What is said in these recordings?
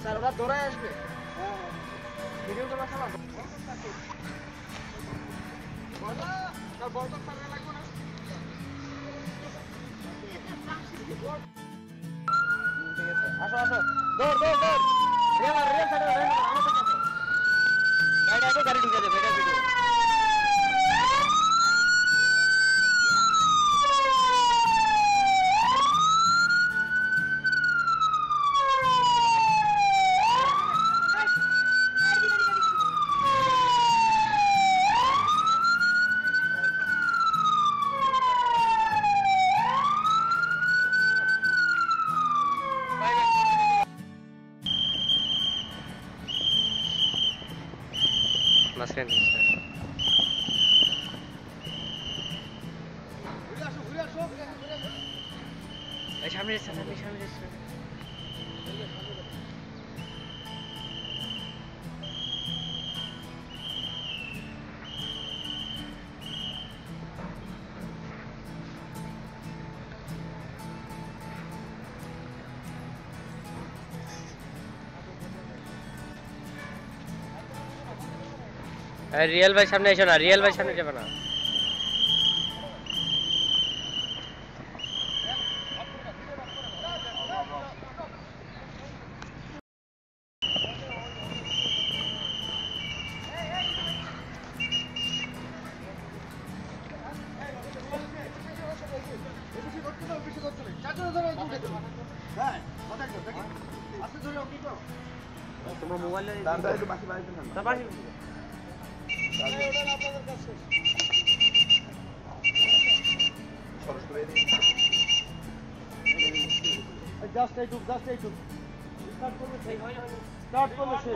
Sir ওরা দৌড়ায় আসবে। ভিডিও করা চালা আসো আসো দৌড় দৌড় দৌড় রেল রেল সাইডে রেল আমাদের কাছে গাড়ি আগে গাড়ি ঢুকে যাবে এটা ভিডিও মাসেন এই সামনে সামনে সামনে रियल भाई सामने एसो ना रियल भाई सामने जाबे ना তোমরা মোবাইলে দাঁড়ায় তো বাকি বাকি না বাকি Just stay took. Start for the shit.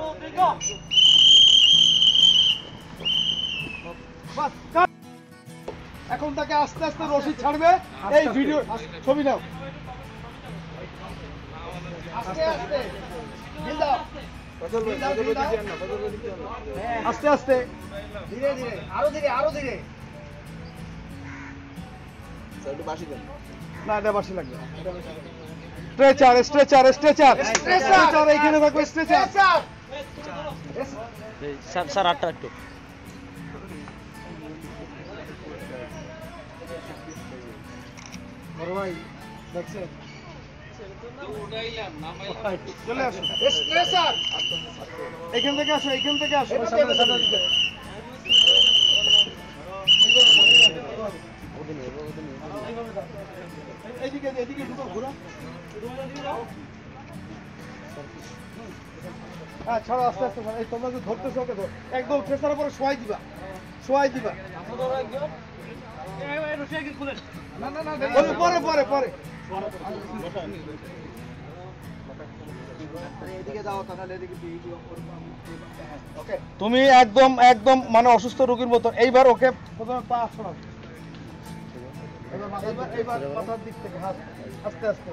Bas, cut. এখন তাকে আস্তে আস্তে রশিদ ছাড়বে এই ভিডিও ছবি নাও আস্তে আস্তে ঢিল দাও আস্তে আস্তে ধীরে ধীরে আরো ধীরে একটু বাসি দেন না এটা বাসি লাগবে স্ট্রেচার এইখানে থাকবে স্ট্রেচার স্যার আটটা একটু বড় ভাই দেখছেন চলে আসো স্ট্রেচার এইখান থেকে আসো এদিকে ঢুকো ঘোরা হ্যাঁ ছাড়ো আস্তে আস্তে এই তোমরা যে ধরতেছো ওকে ধর একদম ট্রেসারের পরে শোয়াই দিবা পরে তুমি একদম মানে অসুস্থ রোগীর মতো এইবার ওকে প্রথমে পা ছড়াও এইবার মাথার দিক থেকে হাত আস্তে আস্তে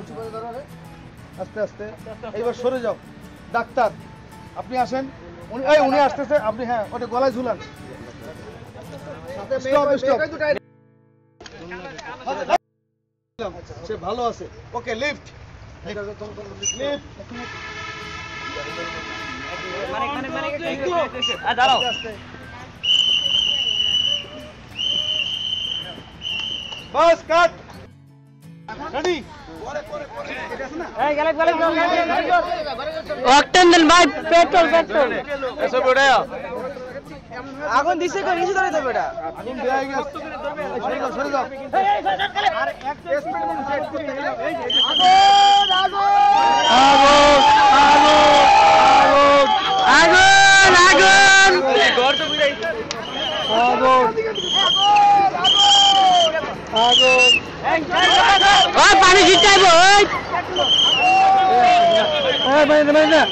উঁচু করে ধরো আস্তে এইবার সরে যাও ডাক্তার আপনি আসেন উনি আসতেছে আপনি হ্যাঁ ওটা গলায় ঝুলান সে ভালো আছে ওকে লিফট দাঁড়াও বাস কাট রেডি অক্টেন দেন ভাই পেট্রোল এসো বড়ায়া আগুন দিছে কো নিচে ধরে দেবে এটা আগুন দেয়া গেছে সরে যাও আর এক স্পিড মনে চেক করতে গেলে আগুন ঘর তো বুঝাইছে না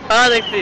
হ্যাঁ দেখছি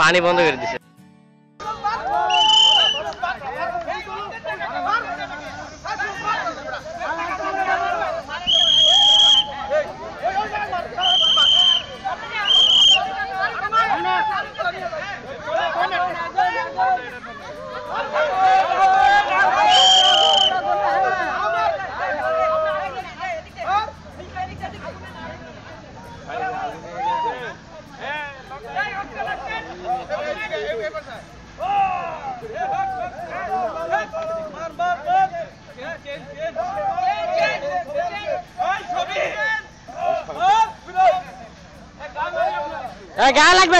পানি বন্ধ করে দিছে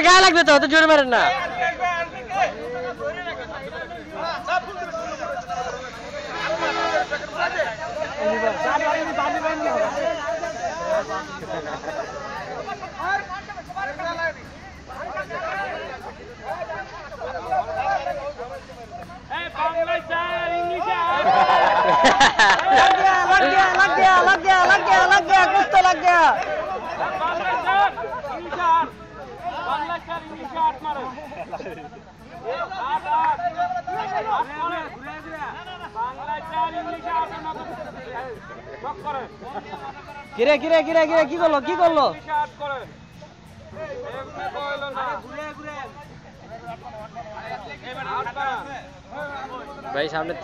গায়ে লাগবে তো অত জোরে মারেন না लग गया कुछ तो लग गया কিরে কিরে কিরে কিরে কি করলো কি করলো ভাই সামনে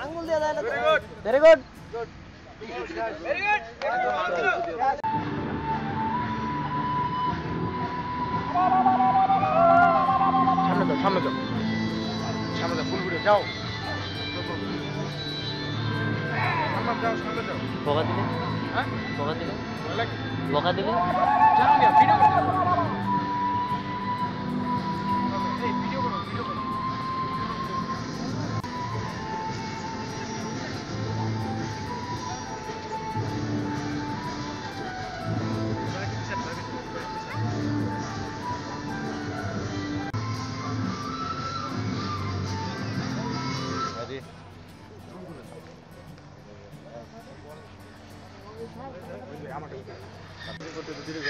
আঙ্গুল দিয়ে দেয় না ভেরি গুড সামনে যাও সামনে যাও ফুলগুলো যাও সামনে যাও বকা দিলে হ্যাঁ বকা দিলে লাগে বকা দিলে জানো না ভিডিও করো এই ভিডিও করো আমাকে করতে দিলে